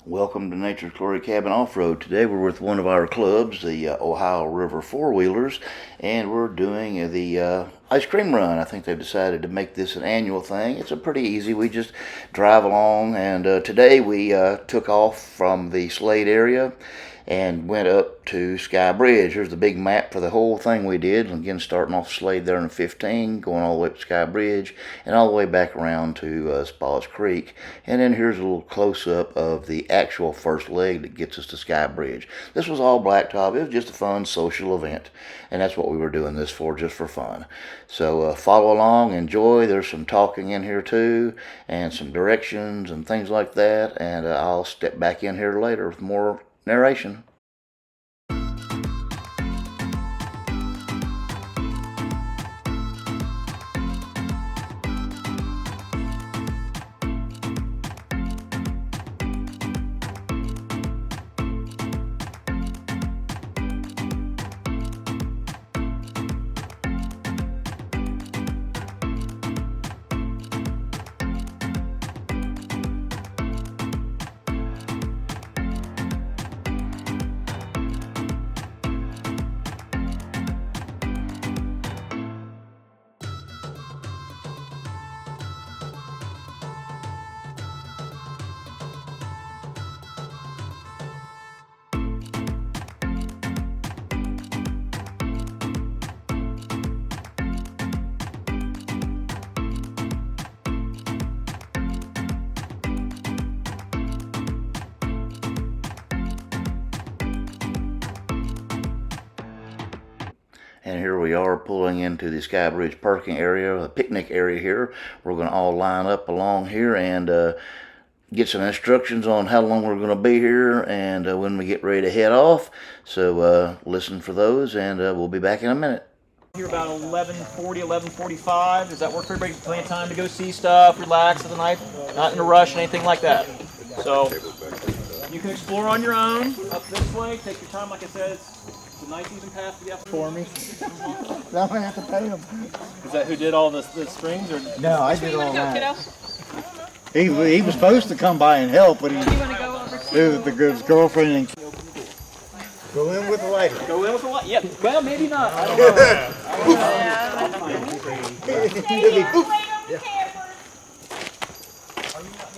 Welcome to Nature's Glory Cabin Off-Road. Today we're with one of our clubs, the Ohio River Four-Wheelers, and we're doing the ice cream run. I think they've decided to make this an annual thing. It's a pretty easy. We just drive along, and today we took off from the Slade area and went up to Sky Bridge. Here's the big map for the whole thing we did. Again, starting off Slade there in 15, going all the way up to Sky Bridge, and all the way back around to Spauld's Creek. And then here's a little close-up of the actual first leg that gets us to Sky Bridge. This was all blacktop. It was just a fun social event, and that's what we were doing this for, just for fun. So follow along, enjoy. There's some talking in here too, and some directions and things like that, and I'll step back in here later with more narration. And here we are pulling into the Sky Bridge parking area, the picnic area here. We're going to all line up along here and get some instructions on how long we're going to be here and when we get ready to head off. So listen for those, and we'll be back in a minute. Here about 11:40, 11:45. Does that work for everybody? Plenty of time to go see stuff, relax at the night, not in a rush, anything like that. So you can explore on your own up this way. Take your time, like I said. It's a nice even path to get for me. I'm gonna have to pay him. Is that who did all the strings, or no? I did all that. He was supposed to come by and help, but his girlfriend and go in with the lighter. Go in with the light? Yeah. Well, maybe not. I don't know.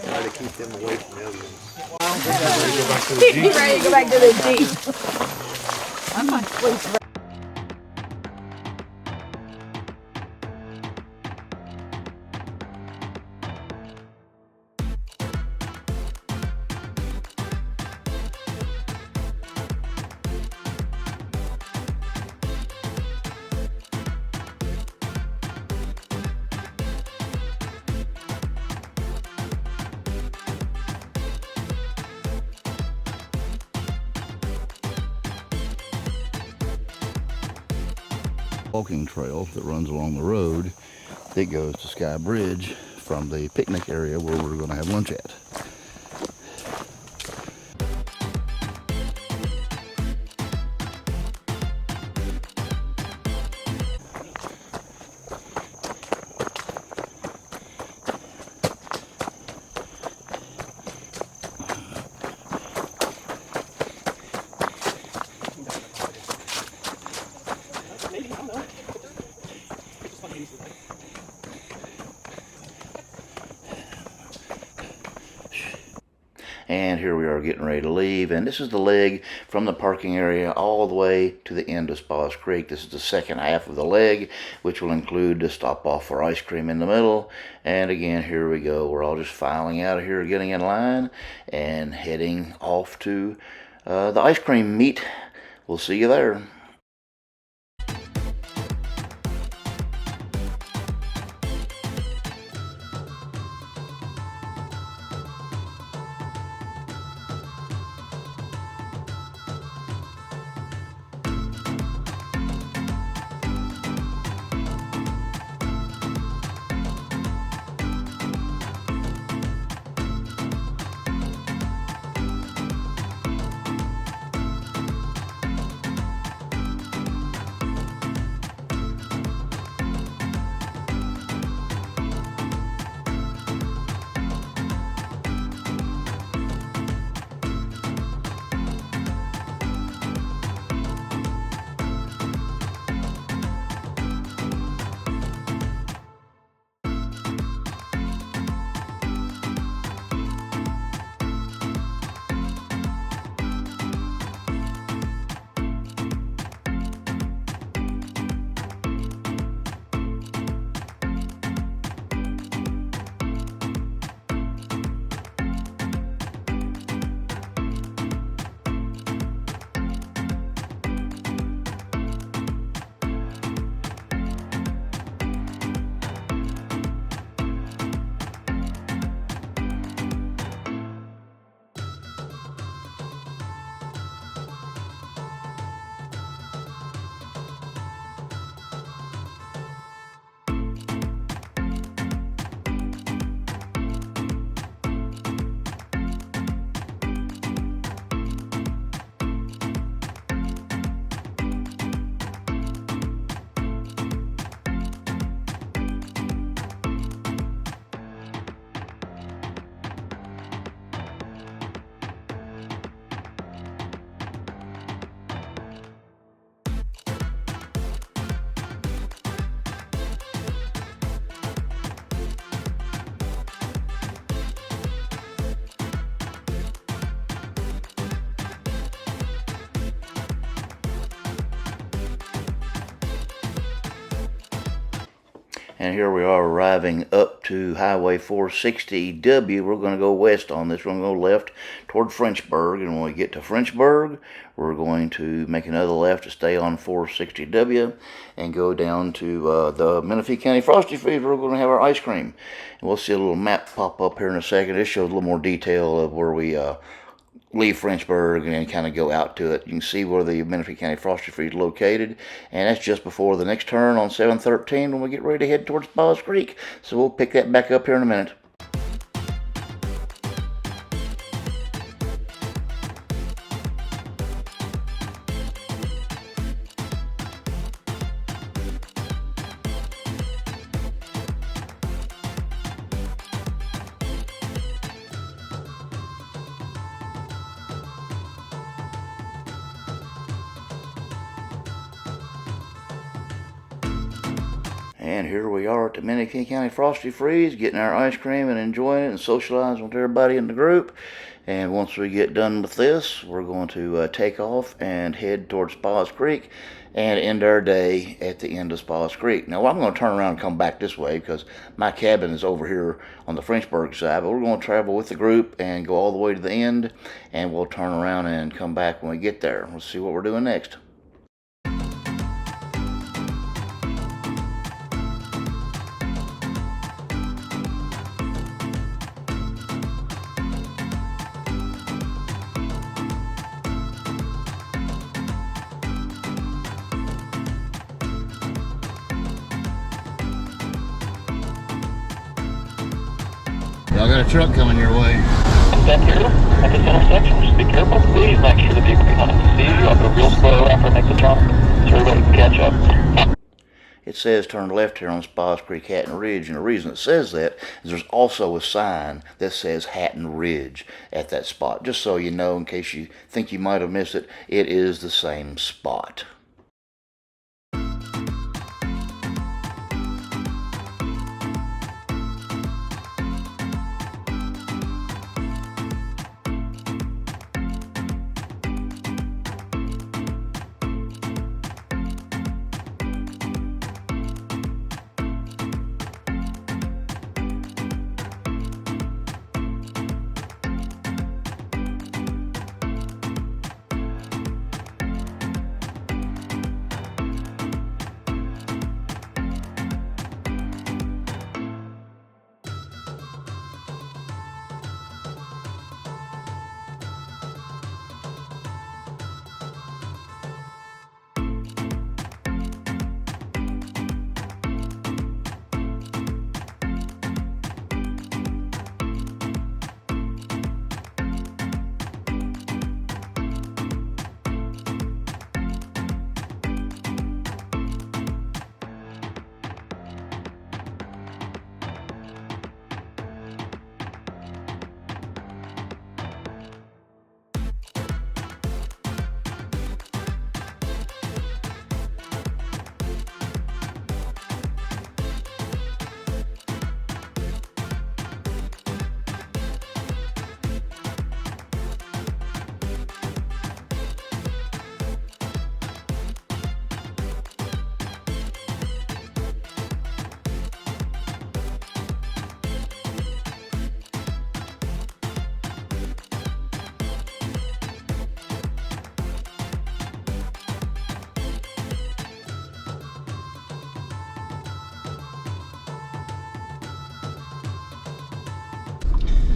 Try to keep them away from the other ones. He's ready to go back to the Jeep. I'm fine. Please. Walking trail that runs along the road that goes to Sky Bridge from the picnic area where we're going to have lunch at. And here we are getting ready to leave, and this is the leg from the parking area all the way to the end of Spauld's Creek. This is the second half of the leg, which will include the stop off for ice cream in the middle. And again, here we go. We're all just filing out of here, getting in line, and heading off to the ice cream meet. We'll see you there. And here we are arriving up to Highway 460W. We're going to go west on this. We're going to go left toward Frenchburg. And when we get to Frenchburg, we're going to make another left to stay on 460W and go down to the Menifee County Frosty Freeze. We're going to have our ice cream. And we'll see a little map pop up here in a second. This shows a little more detail of where we leave Frenchburg and then kind of go out to it. You can see where the Menifee County Frosty Freeze is located, and that's just before the next turn on 713 when we get ready to head towards Paws Creek. So we'll pick that back up here in a minute. And here we are at the Menifee County Frosty Freeze, getting our ice cream and enjoying it and socializing with everybody in the group. And once we get done with this, we're going to take off and head towards Paws Creek and end our day at the end of Paws Creek. Now, I'm going to turn around and come back this way because my cabin is over here on the Frenchburg side, but we're going to travel with the group and go all the way to the end, and we'll turn around and come back when we get there. We'll see what we're doing next. Y'all got a truck coming your way. Step here at this intersection. Just be careful. Please make sure the vehicle behind you sees you. I'll go real slow after I make the jump so everybody can catch up. It says turn left here on Paws Creek, Hatton Ridge, and the reason it says that is there's also a sign that says Hatton Ridge at that spot. Just so you know, in case you think you might have missed it, it is the same spot.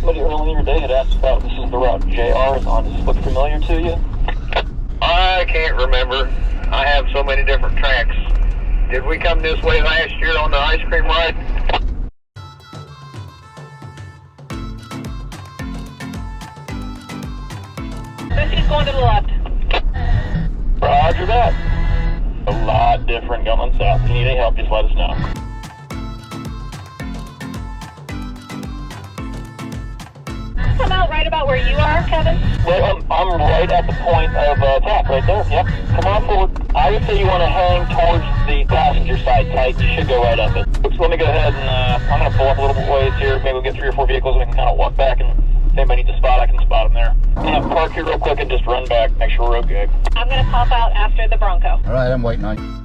Somebody earlier in your day had asked about this is the route JR is on. Does this look familiar to you? I can't remember. I have so many different tracks. Did we come this way last year on the ice cream ride? She's going to the left. Roger that. A lot different going south. If you need any help, just let us know. Come out right about where you are, Kevin. Well, I'm right at the point of attack right there. Yep. Come on forward. I would say you want to hang towards the passenger side tight. You should go right up it. Oops, let me go ahead and I'm going to pull up a little bit ways here. Maybe we'll get 3 or 4 vehicles and we can kind of walk back, and if anybody needs a spot, I can spot them there. I'm going to park here real quick and just run back, make sure we're okay. I'm going to pop out after the Bronco. All right, I'm waiting on you.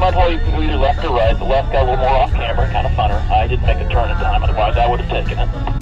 mud hole, you can go either left or right. The left got a little more off camber, kind of funner. I didn't make a turn in time, otherwise I would have taken it.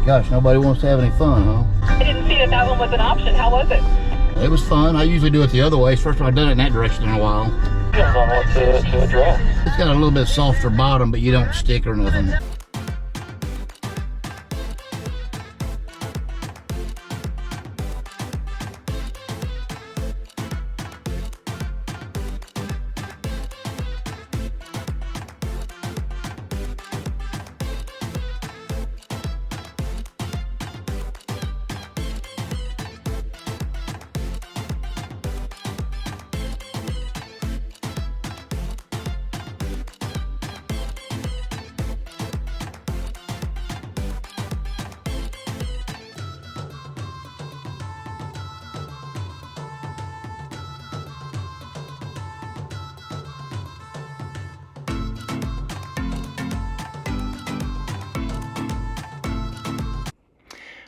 Gosh, nobody wants to have any fun, huh? I didn't see that one was an option. How was it? It was fun. I usually do it the other way. It's the first time I've done it in that direction in a while. Depends on what to address. It's got a little bit softer bottom, but you don't stick or nothing.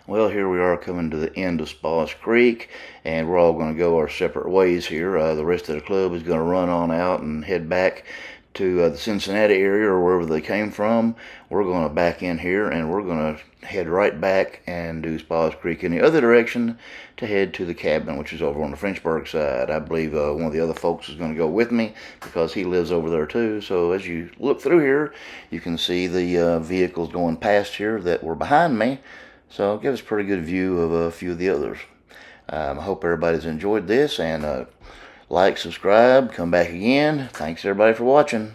Well, here we are coming to the end of Spas Creek, and we're all going to go our separate ways here. The rest of the club is going to run on out and head back to the Cincinnati area or wherever they came from. We're going to back in here, and we're going to head right back and do Spas Creek in the other direction to head to the cabin, which is over on the Frenchburg side. I believe one of the other folks is going to go with me because he lives over there too. So as you look through here, you can see the vehicles going past here that were behind me. So it gives a pretty good view of a few of the others. I hope everybody's enjoyed this, and like, subscribe, come back again. Thanks everybody for watching.